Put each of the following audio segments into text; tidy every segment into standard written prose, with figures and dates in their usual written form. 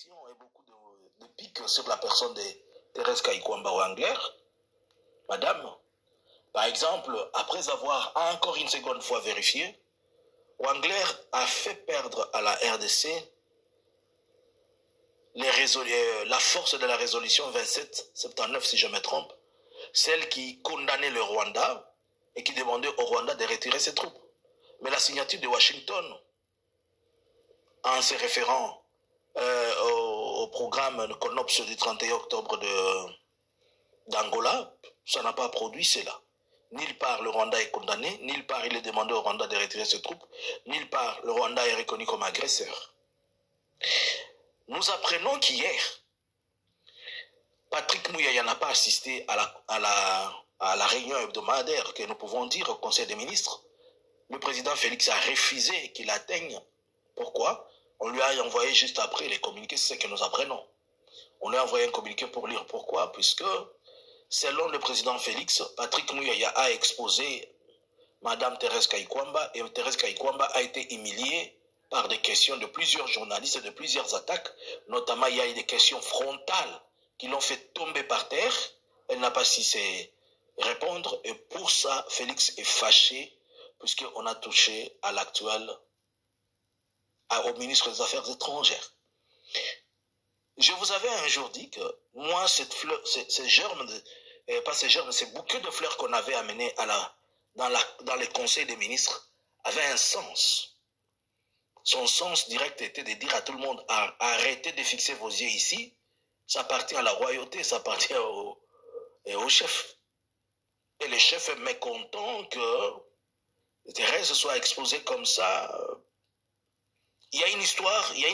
questions et beaucoup de piques sur la personne de Thérèse Kayikwamba Wangler. Madame, par exemple, après avoir encore une seconde fois vérifié, Wangler a fait perdre à la RDC la force de la résolution 2779, si je me trompe, celle qui condamnait le Rwanda et qui demandait au Rwanda de retirer ses troupes. Mais la signature de Washington, en se référant au programme CONOPS du 31 octobre d'Angola, ça n'a pas produit cela. Nulle part le Rwanda est condamné, nulle part il est demandé au Rwanda de retirer ses troupes, nulle part le Rwanda est reconnu comme agresseur. Nous apprenons qu'hier, Patrick Mouyaya n'a pas assisté à la réunion hebdomadaire que nous pouvons dire au Conseil des ministres. Le président Félix a refusé qu'il atteigne. Pourquoi? On lui a envoyé juste après les communiqués, c'est ce que nous apprenons. On lui a envoyé un communiqué pour lire. Pourquoi? Puisque, selon le président Félix, Patrick Mouyaya a exposé Madame Thérèse Kayikwamba et Thérèse Kayikwamba a été humiliée par des questions de plusieurs journalistes et de plusieurs attaques. Notamment, il y a eu des questions frontales qui l'ont fait tomber par terre. Elle n'a pas su répondre et pour ça, Félix est fâché puisqu'on a touché à l'actuel, au ministre des Affaires étrangères. Je vous avais un jour dit que moi, ces germes, pas ces germes, ces bouquets de fleurs qu'on avait amenés dans les conseils des ministres avaient un sens. Son sens direct était de dire à tout le monde, arrêtez de fixer vos yeux ici, ça appartient à la royauté, ça appartient au chef. Et le chef est mécontent que Thérèse soit exposée comme ça. Il y a une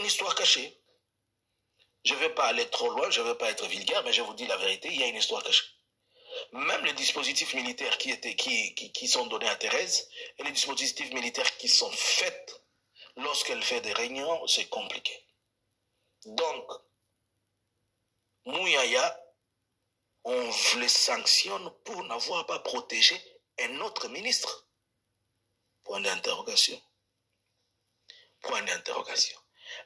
histoire cachée. Je ne vais pas aller trop loin, je ne vais pas être vulgaire, mais je vous dis la vérité, il y a une histoire cachée. Même les dispositifs militaires qui sont donnés à Thérèse et les dispositifs militaires qui sont faits lorsqu'elle fait des réunions, c'est compliqué. Donc, Mouyaya, on les sanctionne pour n'avoir pas protégé un autre ministre. Point d'interrogation. Point d'interrogation.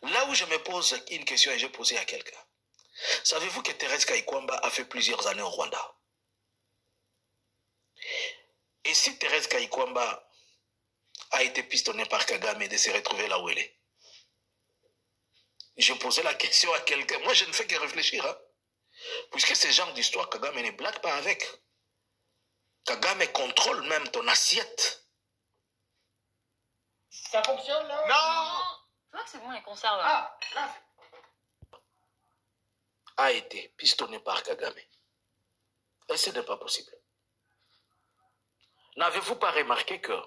Là où je me pose une question et j'ai posé à quelqu'un. Savez-vous que Thérèse Kayikwamba a fait plusieurs années au Rwanda? Et si Thérèse Kayikwamba a été pistonnée par Kagame de se retrouver là où elle est? Je posais la question à quelqu'un. Moi, je ne fais que réfléchir. Hein? Puisque ce genre d'histoire, Kagame ne blague pas avec. Kagame contrôle même ton assiette. Ça fonctionne là? Non! Tu vois que c'est bon les conserves. Ah, là. A été pistonné par Kagame. Et ce n'est pas possible. N'avez-vous pas remarqué que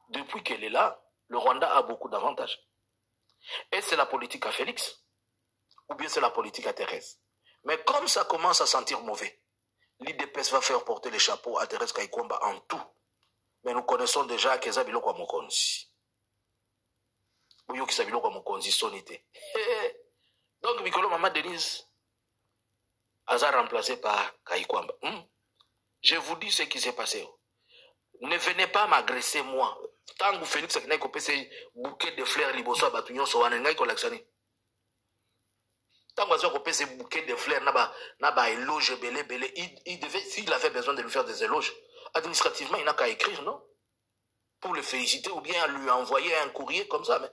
depuis qu'elle est là, le Rwanda a beaucoup d'avantages? Et c'est la politique à Félix, ou bien c'est la politique à Thérèse. Mais comme ça commence à sentir mauvais, l'IDPS va faire porter les chapeaux à Thérèse Kayikwamba en tout. Mais nous connaissons déjà Keza Biloko Mokonzi. Bouyoki Sabiloko Mokonzi sonité. Donc, Mikolo Mama Denise a remplacé par Kayikwamba. Je vous dis ce qui s'est passé. Ne venez pas m'agresser moi. Tant que Félix a coupé ces bouquets de fleurs liboso à Batugnon Soanengai collectionné. Tant que a coupé ces bouquets de fleurs, n'a éloge belé. S'il avait besoin de lui faire des éloges, administrativement, il n'a qu'à écrire, non? Pour le féliciter ou bien lui envoyer un courrier comme ça. Mais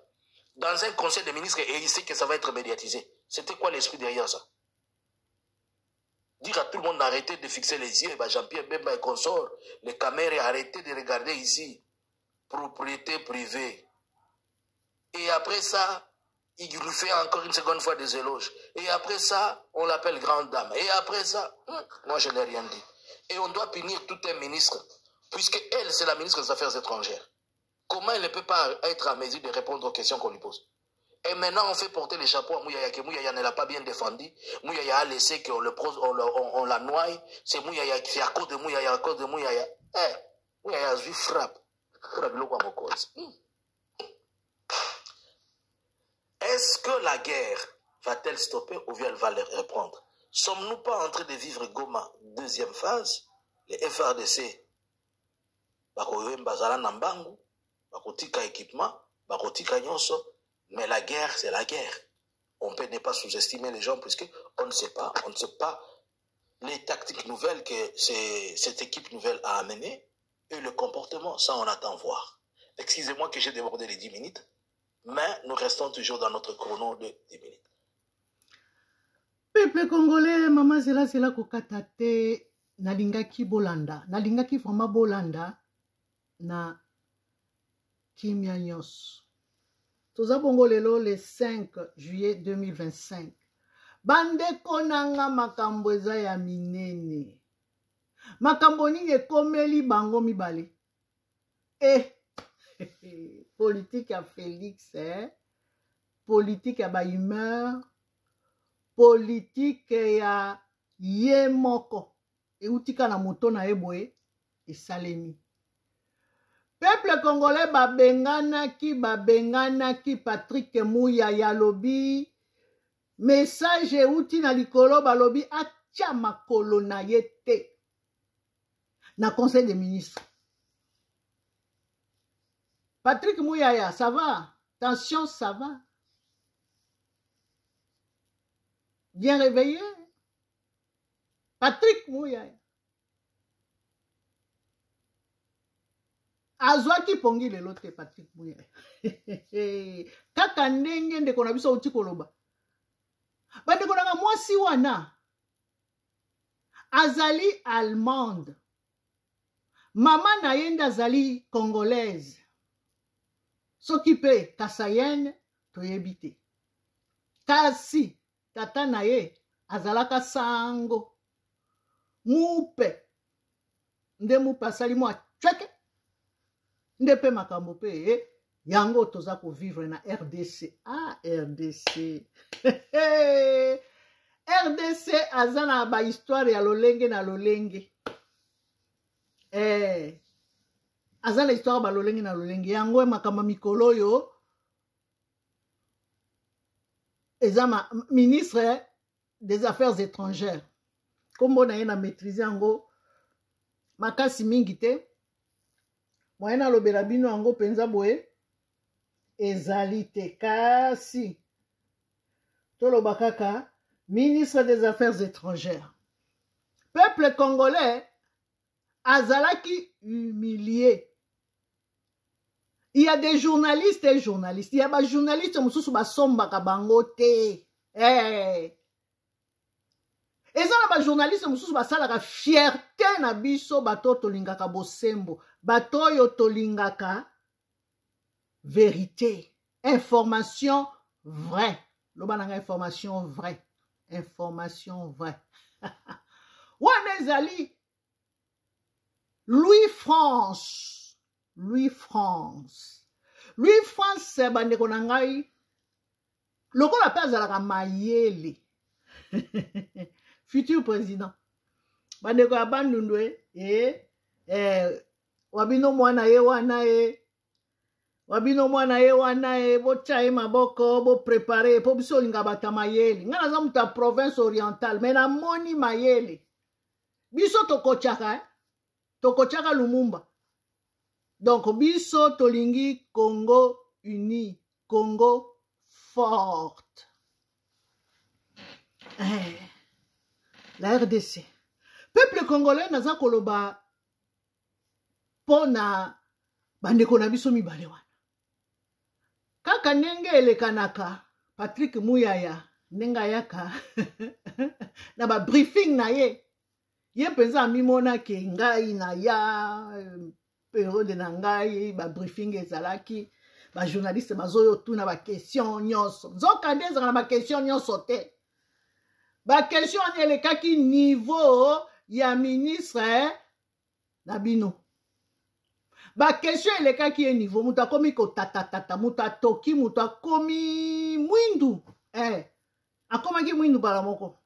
dans un conseil des ministres, et il sait que ça va être médiatisé. C'était quoi l'esprit derrière ça? Dire à tout le monde d'arrêter de fixer les yeux, Jean-Pierre Bemba et consorts, les caméras, arrêtez de regarder ici. Propriété privée. Et après ça, il lui fait encore une seconde fois des éloges. Et après ça, on l'appelle grande dame. Et après ça, moi je n'ai rien dit. Et on doit punir tout un ministre, puisque elle, c'est la ministre des Affaires étrangères. Comment elle ne peut pas être à mesure de répondre aux questions qu'on lui pose? Et maintenant, on fait porter les chapeaux à Mouyaya, que Mouyaya ne l'a pas bien défendu. Mouyaya a laissé qu'on on la noie. C'est Mouyaya qui fait à cause de Mouyaya, à cause de Mouyaya. Mouyaya a vu frappe. Est-ce que la guerre va-t-elle stopper ou bien elle va les reprendre? Sommes-nous pas en train de vivre Goma, deuxième phase? Les FRDC, Bakoyemba Nambangu, Bakotika équipement, Bakotika Nyonso. Mais la guerre, c'est la guerre. on peut ne pas sous-estimer les gens puisque on ne sait pas les tactiques nouvelles que cette équipe nouvelle a amenées et le comportement, ça on attend voir. Excusez-moi que j'ai débordé les 10 minutes, mais nous restons toujours dans notre chrono de 10 minutes. Peuple congolais, maman c'est là kokatate nalingaki bolanda, nalingaki vraiment bolanda na kimia nyos. Toza bongo lelo le 5 juillet 2025. Bandeko nanga makambo eza ya minene. Makambo nini ekomeli bango mibale. Politique ya Félix, politique ya ba humeur, politique ya ye moko. Eutika na moto na eboye esalemi. Peuple congolais babenganaki Patrick Muyaya lobi message euti na likolo balobi atia makolo na ye te na conseil des ministres. Patrick Muyaya, ça va? Tension, ça va? Bien réveillé? Patrick Muyaya. Azwaki pongi lelo te Patrick Muyaya. Kaka ndenge ndeko na biso uti koloba. Bandeko nanga mwasi wana azali allemande. Mama na yenda azali congolaise. Soki pe kasayenne toyebi te. Kasi tata na ye azalaka sango. Mupe. Nde mupe asali mwa chweke. Nde pe makambo pe yango toza ko vivre na RDC. Ah, RDC. RDC azana ba histoire ya lolenge na lolenge. Azana histoire ba lolenge na lolenge. Yango makambo mikolo yo ezama ministre des Affaires étrangères. Kombo na ye na maîtriser yango makasi mingi te. Moyena lobela bino yango penza boye ezali te kasi toloba kaka ministre des Affaires étrangères. Peuple congolais azalaki humilié. Il y a des journalistes et journalistes. Il y a des journalistes mususu basombaka bango te. Ezala ba journaliste mususu basalaka fierté na biso bato tolingaka bosembo, bato yo tolingaka vérité, information vraie. Loba nanga information vraie, information vraie. Wana ezali Louis France bandeko na ngai lokola pe azalaka mayele. Futur président. Bandeko ya bandundwe wabino mwana ye wana bochaye maboko bo préparer po biso linga bata mayele. Ngana za muta province orientale mais na moni mayele. Biso tokochaka Lumumba. Donc biso tolingi Congo uni, Congo forte. La RDC. Peuple congolais naza koloba pona bandeko na biso mibale wana. Kaka ndenge elekanaka Patrick Muyaya nenga yaka na ba briefing na ye. Ye penza mimona ke ngai na ya periode na ngai ba briefing ezalaki ba journaliste bazoyo tuna ba question nyonso. Nzoka ndeza na ba question nyonso te. Ba question elekaki niveau ya ministre na bino. Ba question elekaki ye niveau muta komi ko tata muta toki muta komi mwindu. Akomaki mwindu bala moko.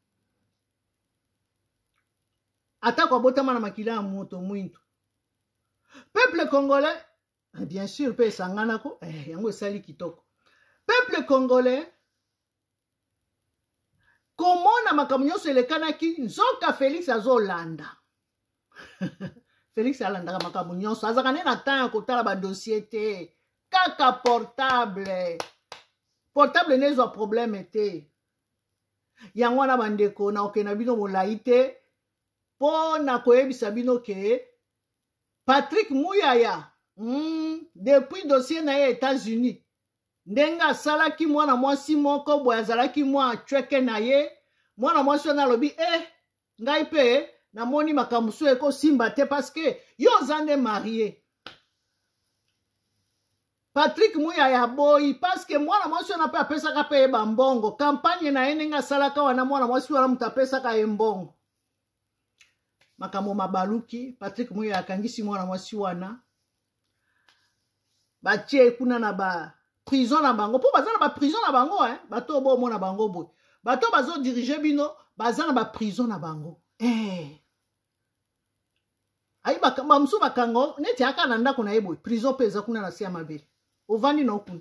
Ata kwa botama na makila ya moto mwindu. Peuple congolais, bien sûr pe sangana ko yango esali kitoko. Peuple congolais komona makambo nyonso elekanaki nzoka Félix azolanda. Félix alandaka makambo nyonso azaka ne na temps ya kotala ba dossier te kaka portable. portable n'ezwa problème te yango wana bandeko na okena bino molai te mpo na koyebisa bino ke Patrick Muyaya depuis dossier na ye États-Unis ndenge asalaki mwana mwasi moko boye azalaki mwa chweke na ye mwana mwasi wana alobi ngai mpe namoni makambo so ekosimba te parceke yo oza nde marie Patrick Muyaya boyi parceke mwana mwasi wana mpe apesaka mpe ye bambongo kampagne na ye ndenge asalaka wana mwana mwasi wana moto apesaka ye mbongo makambo mabaluki Patrick Muyaya akangisi mwana mwasi wana batie kuna na ba prison na bango mpo baza na ba prison na bango bato bomona bango boye bato bazodirige bino baza na ba prison na bango ayi bamosusu bakango neti aka na ndako na ye boye prison mpe eza kuna na se ya mabele ovandi na okuna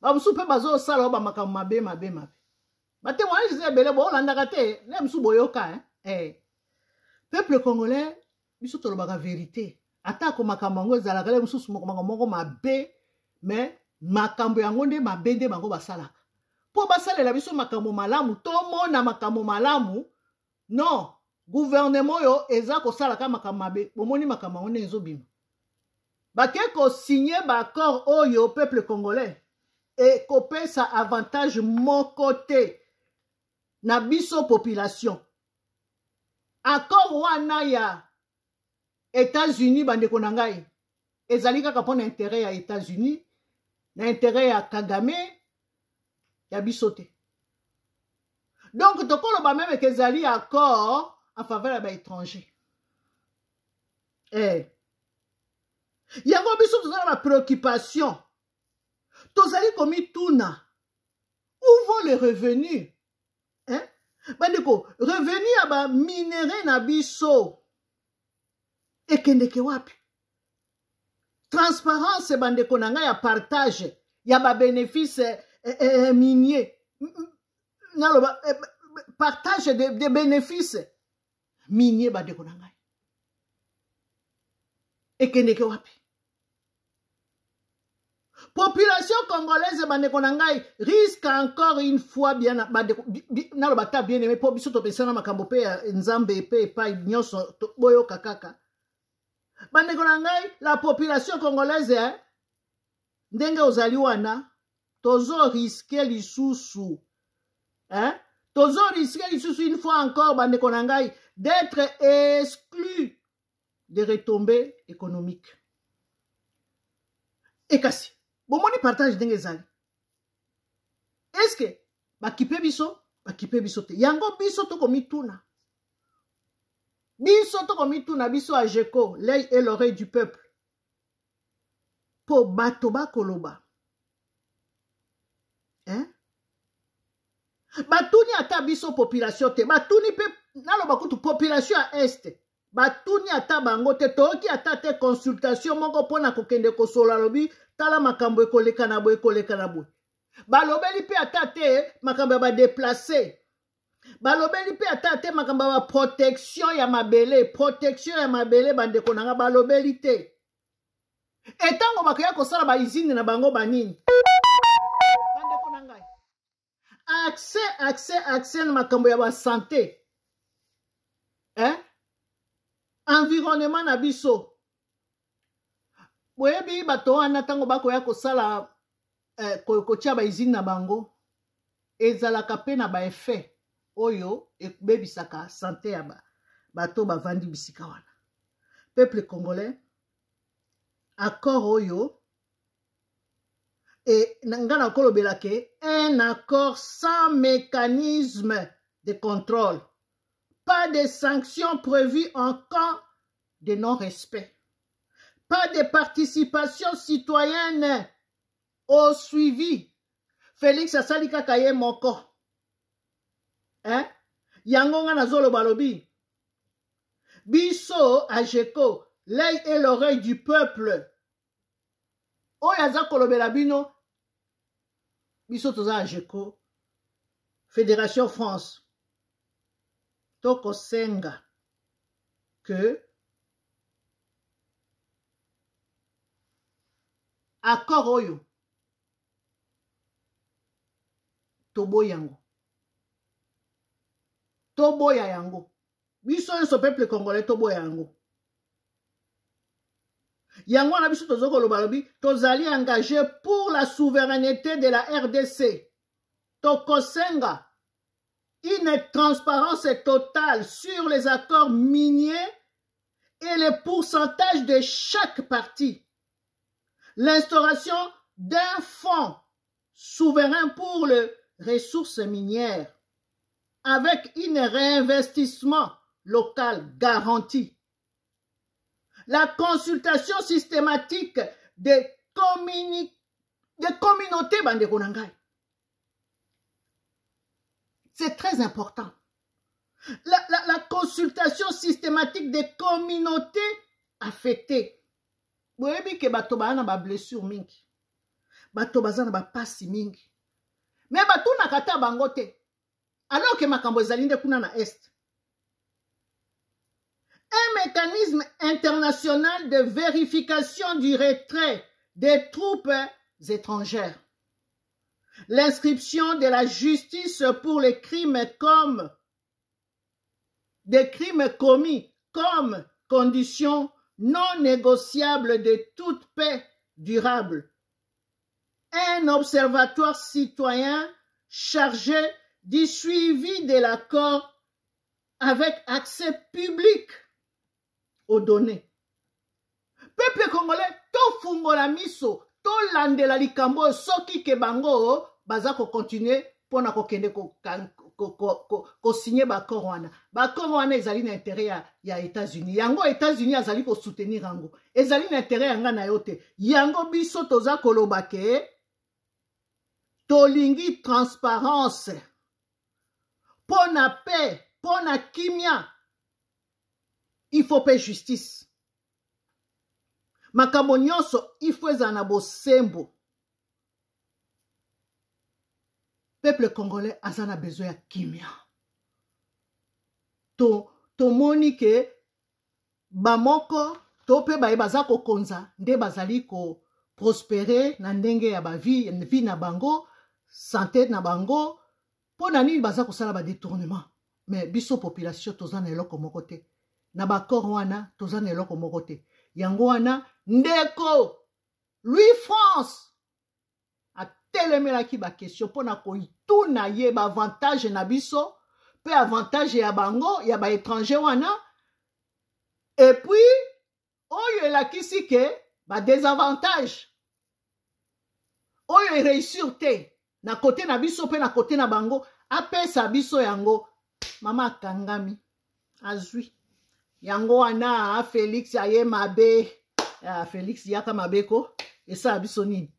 bamosusu mpe bazosala o bamakambo mabe batémoignage eza ebele boolandaka te ne mosusu boyoka peuple congolais biso tolobaka vérité atako makambo yango ezalaka le mosusu makambo moko mabe mais makambo yango nde mabe nde bango basalaka mpo basalela biso makambo malamu tomona makambo malamu non gouvernement oyo eza kosalaka makambo mabe bomoni makambo yango nde ezobima bake kosinye baaccord oyo peuple congolais ekopesa avantage moko te na biso population accord wana ya États-Unis bandeko na ngai ezali kaka mpo na intérêt ya États-Unis na intérêt ya Kagame ya biso te donc tokoloba meme ke ezali accord en faveur ya baétranger yango biso tozala na préoccupation tozali komituna où vont les revenus bandeko revenu ya baminere na biso ekendeke wapi transparence bandeko na ngai ya partage ya babénéfice minier naloba partage de bénéfice minier bandeko na ngai ekendeke wapi population congolaise bandeko na ngai risque encore une fois bien naloba ta bien aimé po biso topesana makambo pe ya nzambe pe epai nyonso boyoka kaka bandeko na ngai la population congolaise ndenge ozali wana tozo risque lisusu tozo risque lisusu une fois encore bandeko na ngai d'être exclu de retombées économiques ekasi bomoni partage ndenge ezali eske bakipe biso te yango biso tokomituna biso AGECO l'œil et l'oreille du peuple po bato bakoloba batuni ata biso population te batuni pe naloba kutu population ya este batuni ata bango te toyoki ata te consultation moko mpona kokende kosola lobi tala makambo ekoleka na boye balobeli mpe ata te makambo ya badeplace balobeli mpe ata te makambo ya protection ya mabele bandeko na nga balobeli te etango bakoya kosala baizine na bango banini bandeko na ngai accès na makambo ya basanté environnement na biso boyebi bato wana ntango bakoya kosala kotia baizine na bango ezalaka mpe na baeffet oyo ebebisaka sante ya bato bavandi bisika wana peuple congolais accord oyo nga na kolobela ke un accord sans mécanisme de contrôle pas de sanctions prévues en cas de non-respect pas de participation citoyenne au suivi Félix asali kaka ye moko yango nga nazoloba lobi biso AGECO l'œil et l'oreille du peuple oyo aza kolobela bino biso toza AGECO Fédération France tokosenga que accord oyo tobo yango. Tobo ya yango. Biso yon so peuple congolais tobo yango. Yango na biso tozoko lobalobi, tozali engagé pour la souveraineté de la RDC. Tokosenga. Une transparence totale sur les accords miniers et les pourcentages de chaque partie. L'instauration d'un fonds souverain pour les ressources minières avec un réinvestissement local garanti. La consultation systématique des communautés bandekonangai. C'est très important. La consultation systématique des communautés affectées. Vous voyez que bato bana ba blessure mingi. Bato bazana ba pasi mingi. Mais bato nakata bangote. Alors que makambo ezali nde kuna na est. Un mécanisme international de vérification du retrait des troupes étrangères. L'inscription de la justice pour les crimes comme des crimes commis comme condition non négociable de toute paix durable. Un observatoire citoyen chargé du suivi de l'accord avec accès public aux données. Peuple congolais, to fungola miso, to landela likambo soki ke bango baza ko continuer pona ko kende ko signer bakor wana. Bakor wana ezali na intérêt ya États-Unis. Yango États-Unis azali ko soutenir yango. Ezali na intérêt yanga na yote. Yango biso toza koloba ke tolingi transparence. Pona paix, pona kimia. Il faut paix justice. Makambo nyonso il faut ezana bosembo. Peuple congolais azana besoin ya kimia. To moni ke bamoko to pe baye baza ko konza nde bazali ko prospérer na ndenge ya ba vie na bango, santé na bango, pona nini baza ko sala ba détournement. Mais biso population tozana eloko moko te. Na bakor wana tozana eloko moko te. Yango wana ndeko Louis France a telemelaki ba question pona ko ituna ye ba avantage na biso pe avantage ya bango ya ba étranger wana et puis oyo elakisi ke ba désavantage oyo réussir te na côté na biso pe na côté na bango apesa biso yango mama kangami azui yango wana Félix aye mabe Félix yaka mabeko esa biso nini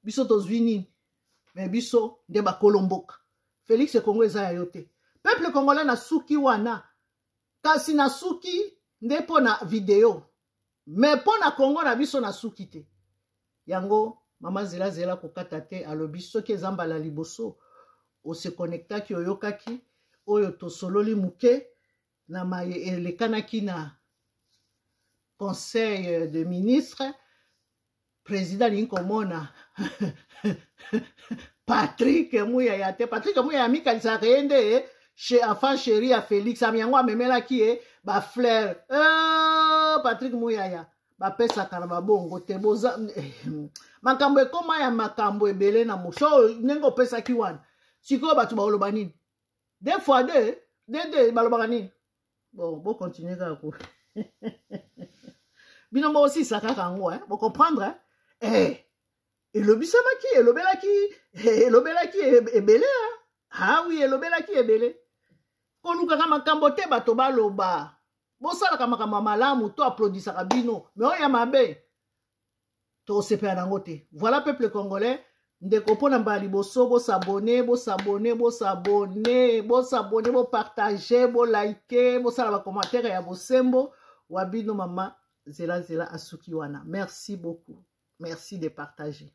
biso tozwi nini mais biso nde bakolomboka Félix Kongo eza ya yote peuple congolais na suki wana kasi na suki nde pona video mais pona Kongo na biso na suki te yango mama zela zela kokata te alobi soki ezambala liboso o se connectaki oyokaki oyo tosololi muke na maye elekanaki na conseil de ministre président linkomona Patrick Muyaya te Patrick Muyaya mikanisa rende chez enfant chéri ya Félix amiango amemelaki ba fleur Patrick Muyaya ba pesa kana babongo te boza makambo ekoma ya makambo ebele na moso nengo pesa ki wana siko batu baoloba nini deux fois deux balobaka nini bon continuer kako bino mo aussi ça kaka ngo bon comprendre elobisamaki elobelaki ebele ah oui elobelaki ebele kolukaka makambo te bato baloba bosalaka makambo malamu to applaudisaka bino mais oyo ya mabe to sepela nango te. Voilà peuple congolais ndeko pona mbala liboso bosabone bopartager boliker bosala ba commentaire ya bosembo wabino mama zela asuki wana. Merci beaucoup, merci de partager.